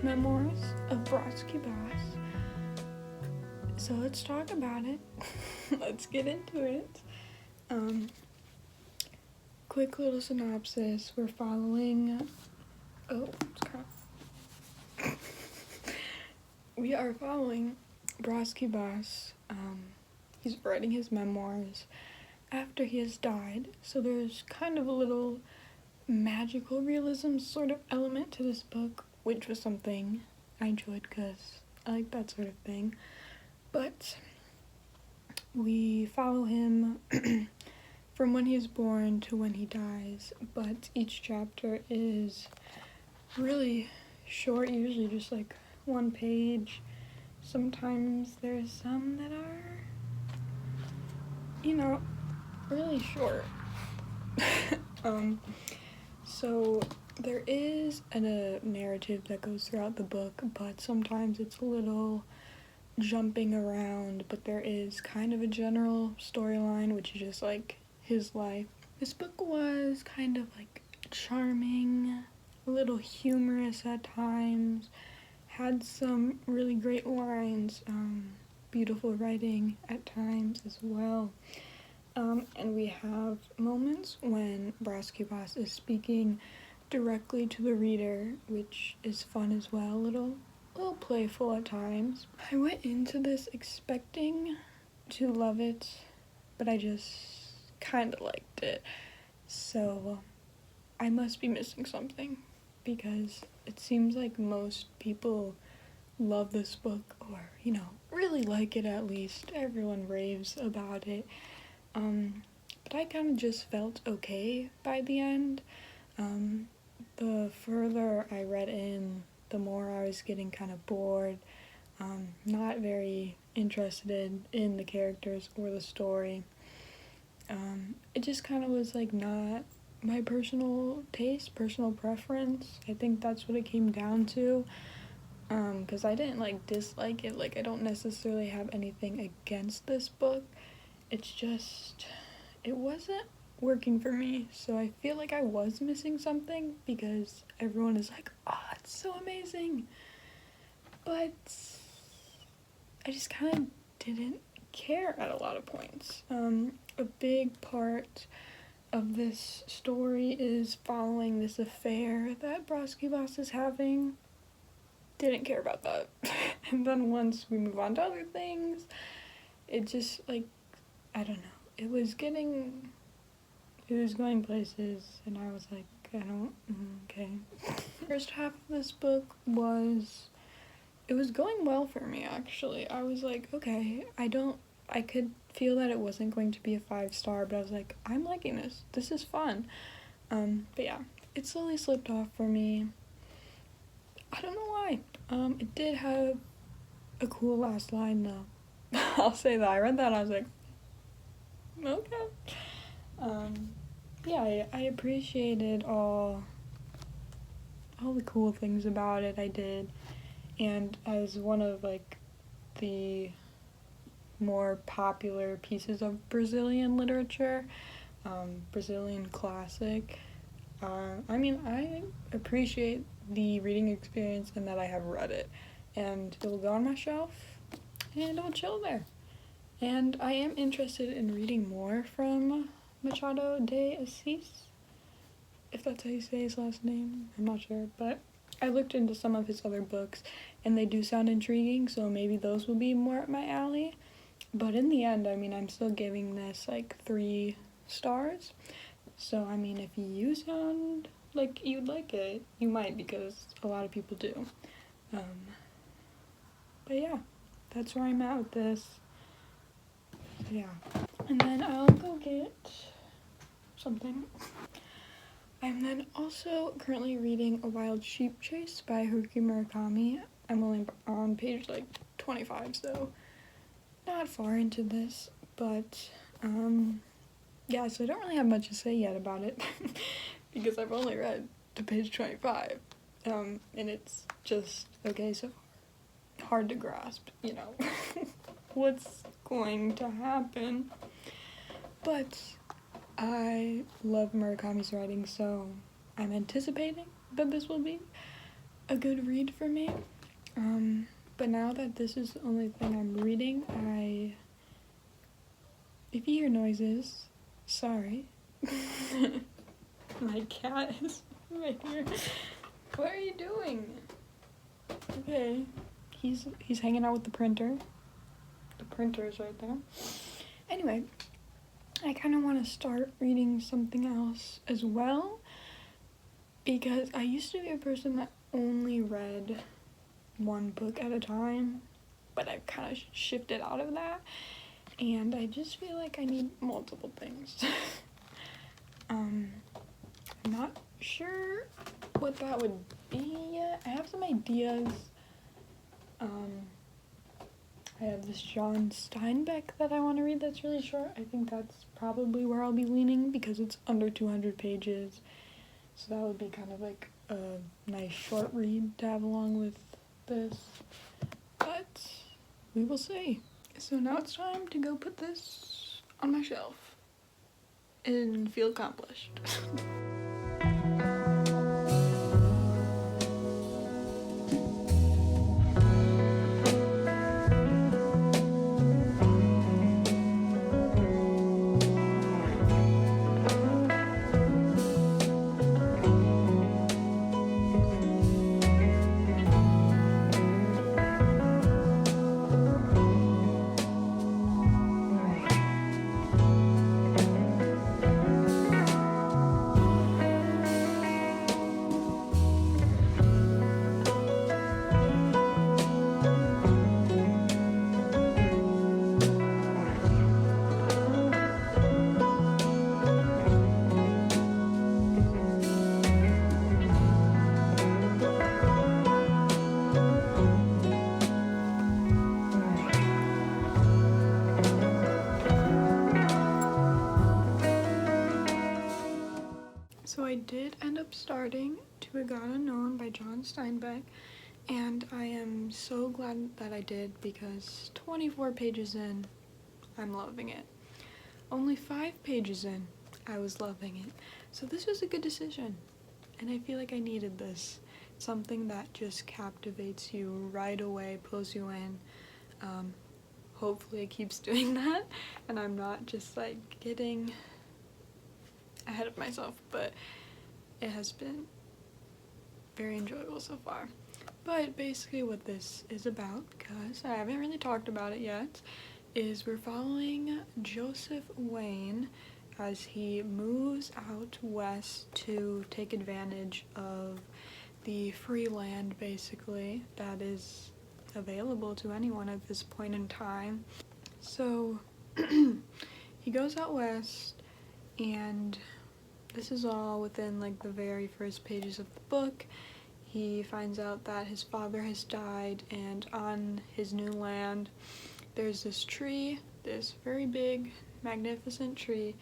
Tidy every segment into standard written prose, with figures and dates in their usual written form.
Memoirs of Brodsky Boss. So let's talk about it. Let's get into it. Quick little synopsis. We're following... We are following Brodsky Boss. He's writing his memoirs after he has died. So there's kind of a little magical realism sort of element to this book, which was something I enjoyed because I like that sort of thing. But we follow him from when he is born to when he dies, but each chapter is really short, usually just like one page. Sometimes there's some that are, really short. So there is a narrative that goes throughout the book, but sometimes it's a little jumping around, but there is kind of a general storyline, which is just like his life. This book was kind of like charming, a little humorous at times, had some really great lines, beautiful writing at times as well. And we have moments when Brodsky Boss is speaking directly to the reader, which is fun as well, a little playful at times. I went into this expecting to love it, but I just kind of liked it. So I must be missing something, because it seems like most people love this book, or, really like it at least. Everyone raves about it. But I kind of just felt okay by the end. The further I read in, the more I was getting kind of bored, not very interested in the characters or the story. It just kind of was like not my personal taste, personal preference. I think that's what it came down to. Because I didn't dislike it. I don't necessarily have anything against this book. It's just, it wasn't working for me. So I feel like I was missing something, because everyone is like, oh, it's so amazing. But I just kind of didn't care at a lot of points. A big part of this story is following this affair that Brodsky Boss is having. Didn't care about that. And then once we move on to other things, it just, I don't know. It was going places, and I was like, okay. First half of this book it was going well for me, actually. I was like, okay, I could feel that it wasn't going to be a 5-star, but I was like, I'm liking this. This is fun. But yeah, it slowly slipped off for me. I don't know why. It did have a cool last line, though. I'll say that. I read that and I was like, okay. Yeah, I appreciated all the cool things about it. I did. And as one of, the more popular pieces of Brazilian literature, Brazilian classic, I appreciate the reading experience and that I have read it. And it'll go on my shelf, and it'll chill there. And I am interested in reading more from Machado de Assis, if that's how you say his last name. I'm not sure, but I looked into some of his other books, and they do sound intriguing, so maybe those will be more up my alley. But in the end, I'm still giving this, 3 stars. So, if you sound like you'd like it, you might, because a lot of people do. But yeah, that's where I'm at with this. Yeah. And then I'll go get something. I'm then also currently reading A Wild Sheep Chase by Haruki Murakami. I'm only on page 25, so not far into this, but yeah, so I don't really have much to say yet about it because I've only read to page 25, and it's just okay so far. Hard to grasp, what's going to happen, but I love Murakami's writing, so I'm anticipating that this will be a good read for me. But now that this is the only thing I'm reading, if you hear noises, sorry. My cat is right here. What are you doing? Okay. He's hanging out with the printer. The printer is right there. Anyway, I kind of want to start reading something else as well, because I used to be a person that only read one book at a time, but I've kind of shifted out of that, and I just feel like I need multiple things. I'm not sure what that would be yet. I have some ideas. I have this John Steinbeck that I want to read that's really short. I think that's probably where I'll be leaning because it's under 200 pages. So that would be kind of like a nice short read to have along with this. But we will see. So now it's time to go put this on my shelf and feel accomplished. So I did end up starting To a God Unknown by John Steinbeck, and I am so glad that I did because 24 pages in, I'm loving it. Only 5 pages in, I was loving it. So this was a good decision, and I feel like I needed this. Something that just captivates you right away, pulls you in. Hopefully it keeps doing that, and I'm not just like getting ahead of myself, but it has been very enjoyable so far. But basically what this is about, because I haven't really talked about it yet, is we're following Joseph Wayne as he moves out west to take advantage of the free land, basically, that is available to anyone at this point in time. So he goes out west, and this is all within like the very first pages of the book. He finds out that his father has died, and on his new land there's this tree, this very big, magnificent tree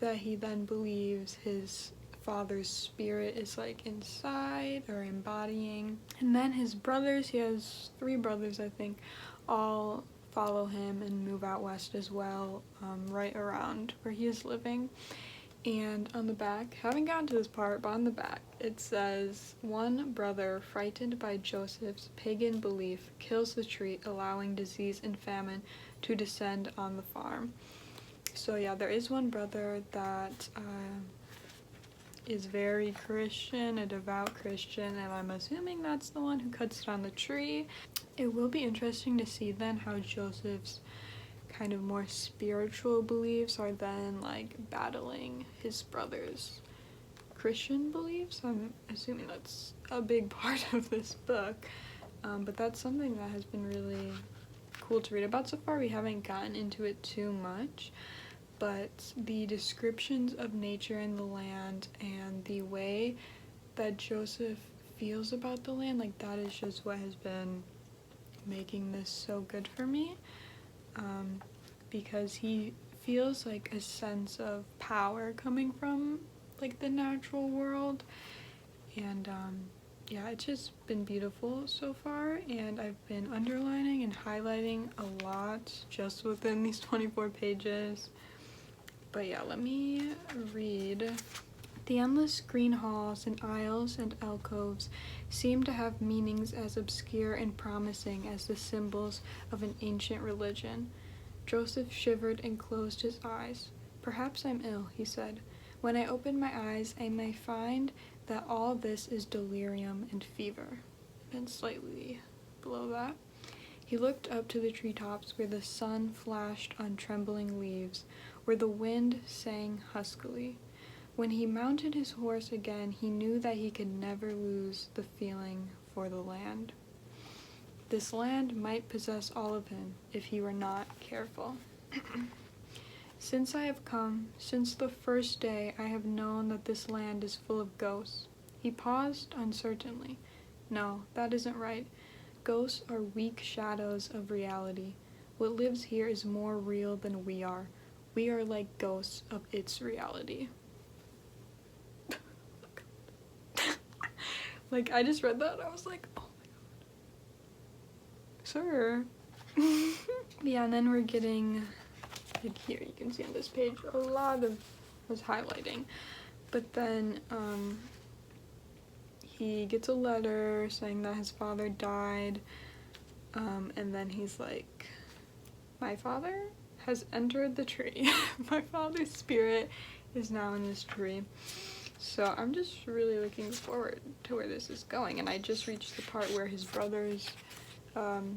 that he then believes his father's spirit is like inside or embodying. And then his brothers, he has 3 brothers I think, all follow him and move out west as well, right around where he is living. And on the back, haven't gotten to this part, but on the back it says, one brother, frightened by Joseph's pagan belief, kills the tree, allowing disease and famine to descend on the farm. So yeah, there is one brother that is very Christian, a devout Christian, and I'm assuming that's the one who cuts down the tree. It will be interesting to see then how Joseph's kind of more spiritual beliefs are then like battling his brother's Christian beliefs. I'm assuming that's a big part of this book, but that's something that has been really cool to read about so far. We haven't gotten into it too much, but the descriptions of nature and the land and the way that Joseph feels about the land, like that is just what has been making this so good for me. Because he feels like a sense of power coming from like the natural world, and yeah, it's just been beautiful so far, and I've been underlining and highlighting a lot just within these 24 pages. But yeah, let me read The endless green halls and aisles and alcoves seemed to have meanings as obscure and promising as the symbols of an ancient religion. Joseph shivered and closed his eyes. "Perhaps I'm ill," he said. "When I open my eyes, I may find that all this is delirium and fever." And slightly below that, he looked up to the treetops where the sun flashed on trembling leaves, where the wind sang huskily. When he mounted his horse again, he knew that he could never lose the feeling for the land. This land might possess all of him if he were not careful. "Since I have come, since the first day, I have known that this land is full of ghosts." He paused uncertainly. "No, that isn't right. Ghosts are weak shadows of reality. What lives here is more real than we are. We are like ghosts of its reality." Like, I just read that and I was like, oh my god. Sir. Yeah, and then we're getting, like here, you can see on this page, a lot of was highlighting. But then, he gets a letter saying that his father died, and then he's like, "My father has entered the tree." My father's spirit is now in this tree. So I'm just really looking forward to where this is going, and I just reached the part where his brothers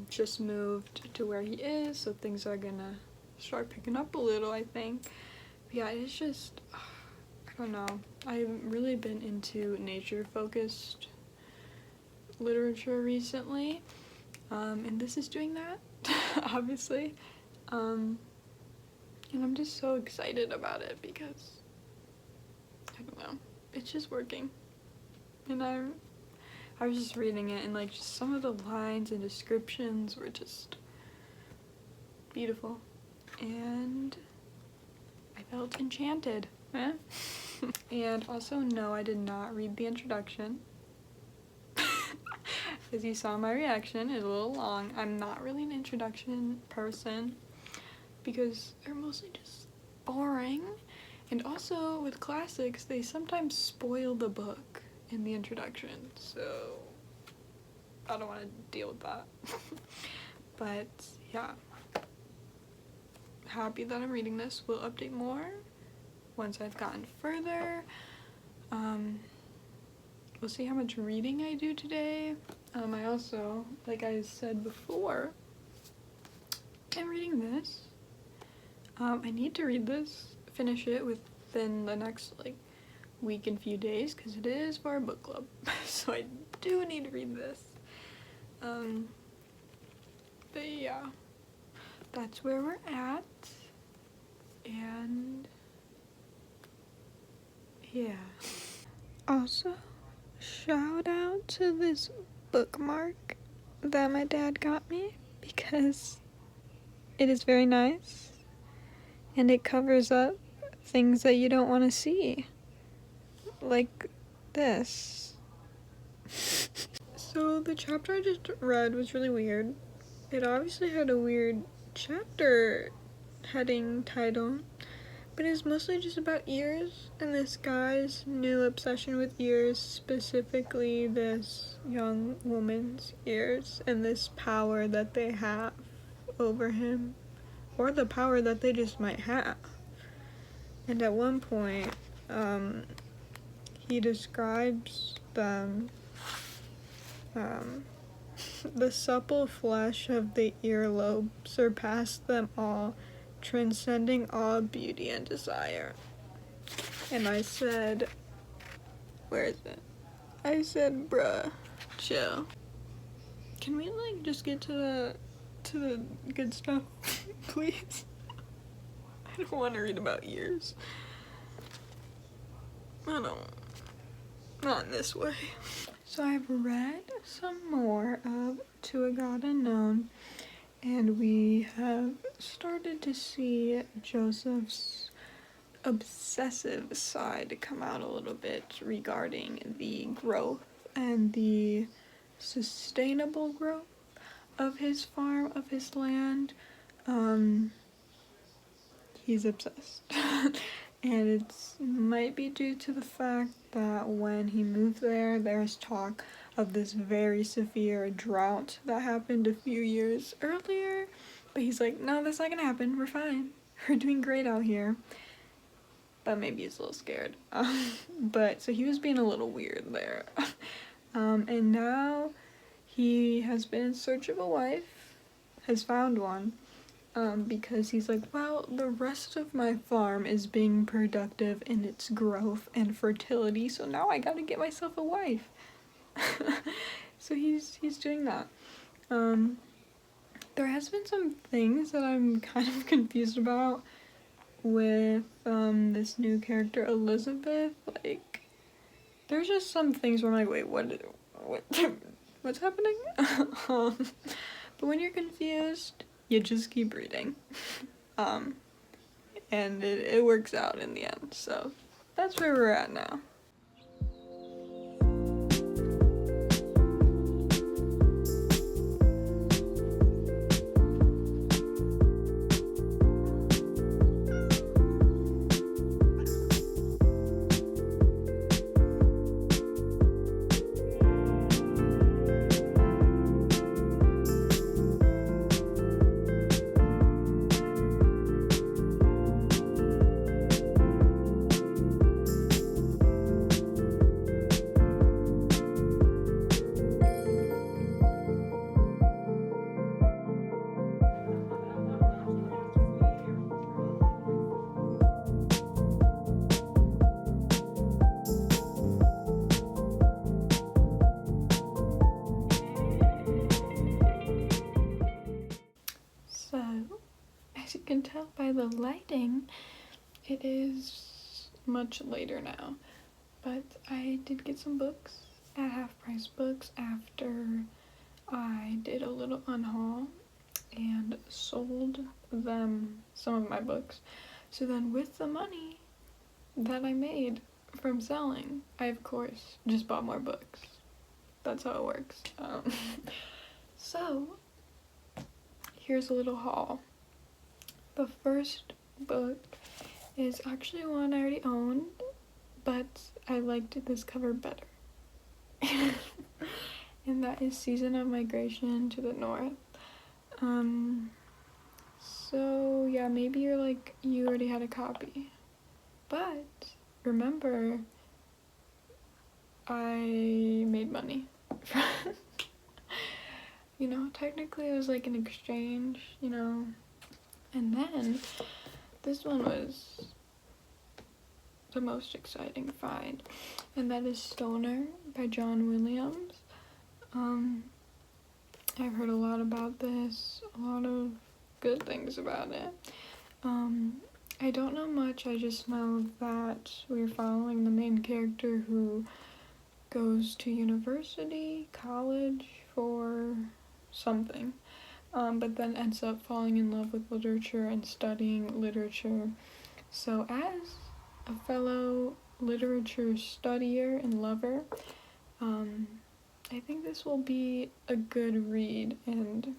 just moved to where he is, so things are gonna start picking up a little, I think. But yeah, it's just, I don't know. I've really been into nature-focused literature recently, and this is doing that, obviously. And I'm just so excited about it because, I don't know, it's just working. And I was just reading it, and like just some of the lines and descriptions were just beautiful, and I felt enchanted. And also, no, I did not read the introduction. As you saw my reaction, it's a little long. I'm not really an introduction person because they're mostly just boring. And also, with classics, they sometimes spoil the book in the introduction, so I don't want to deal with that. But yeah, happy that I'm reading this. We'll update more once I've gotten further. We'll see how much reading I do today. I also, like I said before, I'm reading this. I need to read this, finish it within the next like week and few days, because it is for our book club. So I do need to read this. But yeah, that's where we're at. And yeah. Also, shout out to this bookmark that my dad got me because it is very nice and it covers up things that you don't want to see, like this. So the chapter I just read was really weird. It obviously had a weird chapter heading title, but it's mostly just about ears and this guy's new obsession with ears, specifically this young woman's ears, and this power that they have over him, or the power that they just might have. And at one point, he describes them, the supple flesh of the earlobe surpassed them all, transcending all beauty and desire. And I said, where is it? I said, bruh, chill. Can we like just get to the good stuff, please? I don't want to read about ears. I don't. Not in this way. So I've read some more of To a God Unknown, and we have started to see Joseph's obsessive side come out a little bit regarding the growth and the sustainable growth of his farm, of his land. He's obsessed. and it's might be due to the fact that when he moved there, there's talk of this very severe drought that happened a few years earlier, but he's like, no, that's not gonna happen, we're fine, we're doing great out here. But maybe he's a little scared. But so he was being a little weird there. And now he has been in search of a wife, has found one, because he's like, well, the rest of my farm is being productive in its growth and fertility, so now I gotta get myself a wife. So he's doing that. There has been some things that I'm kind of confused about with this new character Elizabeth. Like, there's just some things where I'm like, wait, what's happening? But when you're confused, you just keep reading. And it works out in the end. So that's where we're at now. So, as you can tell by the lighting, it is much later now, but I did get some books at Half Price Books after I did a little unhaul and sold them some of my books. So then with the money that I made from selling, I of course just bought more books. That's how it works. So here's a little haul. The first book is actually one I already owned, but I liked this cover better. And that is Season of Migration to the North. So yeah, maybe you're like, you already had a copy. But remember, I made money. You know, technically it was like an exchange, you know. And then this one was the most exciting find, and that is Stoner by John Williams. I've heard a lot about this, a lot of good things about it. I don't know much, I just know that we're following the main character who goes to university, college for something, but then ends up falling in love with literature and studying literature. So as a fellow literature studier and lover, I think this will be a good read, and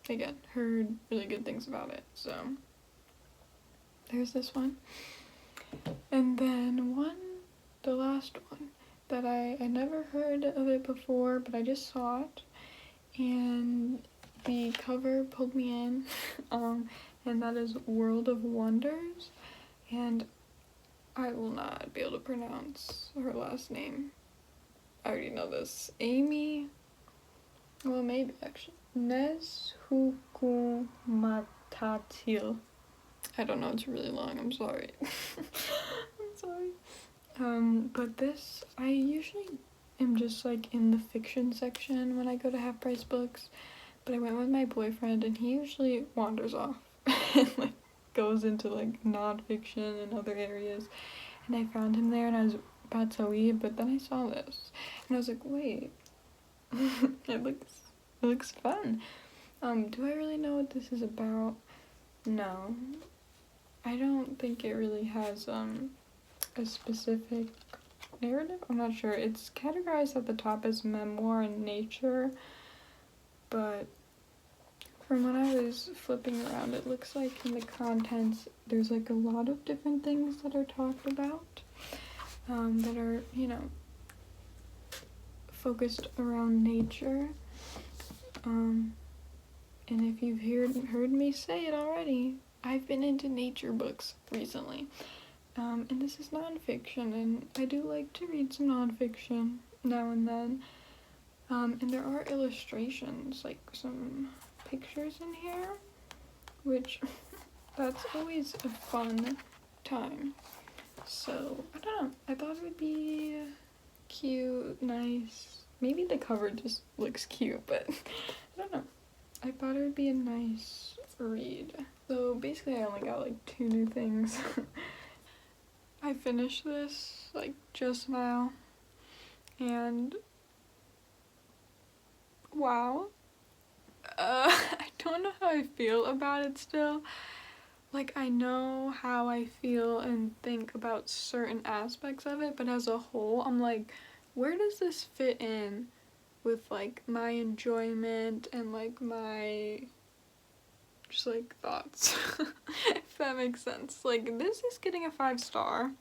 again, heard really good things about it. So there's this one. And then the last one that I never heard of it before, but I just saw it, and the cover pulled me in, and that is World of Wonders, and I will not be able to pronounce her last name. I already know this. Amy, well, maybe actually. Nezhukumatatil. I don't know, it's really long, I'm sorry. I'm sorry. But this, I usually am just like in the fiction section when I go to Half Price Books, but I went with my boyfriend and he usually wanders off and like goes into like non-fiction and other areas, and I found him there and I was about to leave, but then I saw this and I was like, wait, it looks fun. Do I really know what this is about? No, I don't think it really has a specific narrative. I'm not sure. It's categorized at the top as memoir in nature, but From when I was flipping around, it looks like in the contents there's like a lot of different things that are talked about, that are, you know, focused around nature. And if you've heard me say it already, I've been into nature books recently. And this is nonfiction, and I do like to read some nonfiction now and then. And there are illustrations, like some pictures in here, which that's always a fun time. So, I don't know, I thought it would be cute, nice. Maybe the cover just looks cute, but I don't know. I thought it would be a nice read. So basically I only got like 2 new things. I finished this like just now, and wow. I don't know how I feel about it still. Like, I know how I feel and think about certain aspects of it, but as a whole, I'm like, where does this fit in with like my enjoyment and like my just like thoughts? If that makes sense. Like, this is getting a 5-star.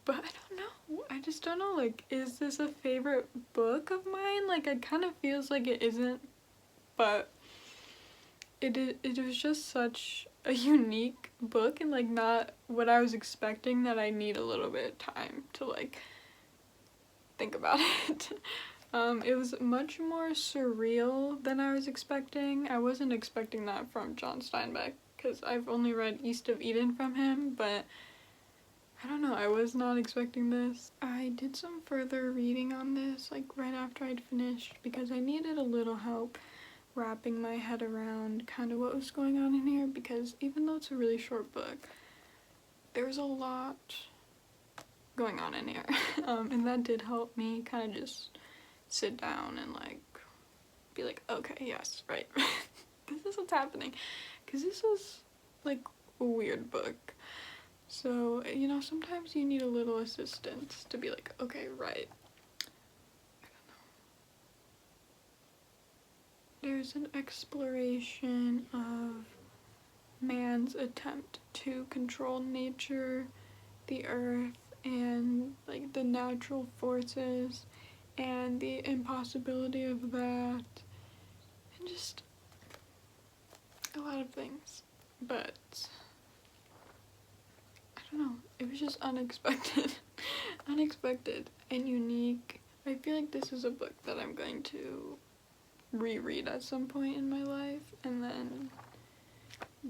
But I don't know. I just don't know, like, is this a favorite book of mine? Like, it kind of feels like it isn't, but it was just such a unique book, and like not what I was expecting, that I need a little bit of time to like think about it. It was much more surreal than I was expecting. I wasn't expecting that from John Steinbeck, because I've only read East of Eden from him, but I don't know, I was not expecting this. I did some further reading on this, like right after I'd finished, because I needed a little help wrapping my head around kind of what was going on in here, because even though it's a really short book, there's a lot going on in here. And that did help me kind of just sit down and like be like, okay, yes, right. This is what's happening, because this was like a weird book. So, you know, sometimes you need a little assistance to be like, okay, right. I don't know. There's an exploration of man's attempt to control nature, the earth, and like the natural forces, and the impossibility of that, and just a lot of things. But I don't know, it was just unexpected. Unexpected and unique. I feel like this is a book that I'm going to reread at some point in my life, and then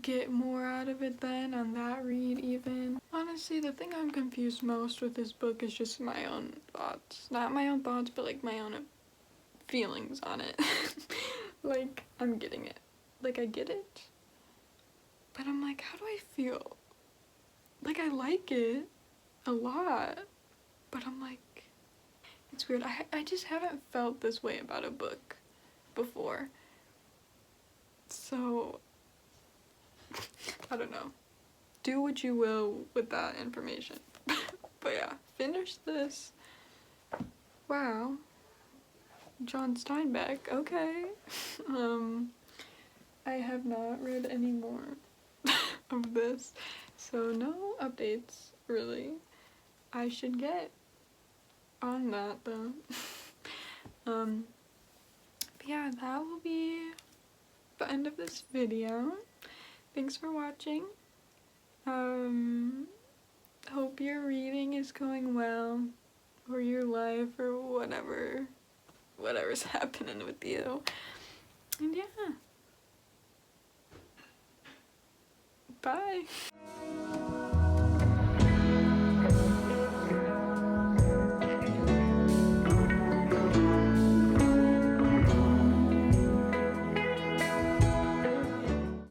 get more out of it then on that read even. Honestly, the thing I'm confused most with this book is just my own thoughts. Not my own thoughts, but like my own feelings on it. Like, I'm getting it. Like, I get it. But I'm like, how do I feel? Like, I like it a lot, but I'm like, it's weird. I just haven't felt this way about a book before. So, I don't know. Do what you will with that information. But yeah, finish this. Wow. John Steinbeck, okay. I have not read any more of this, so no updates, really. I should get on that, though. But yeah, that will be the end of this video. Thanks for watching. Hope your reading is going well, or your life, or whatever's happening with you. And yeah. Bye.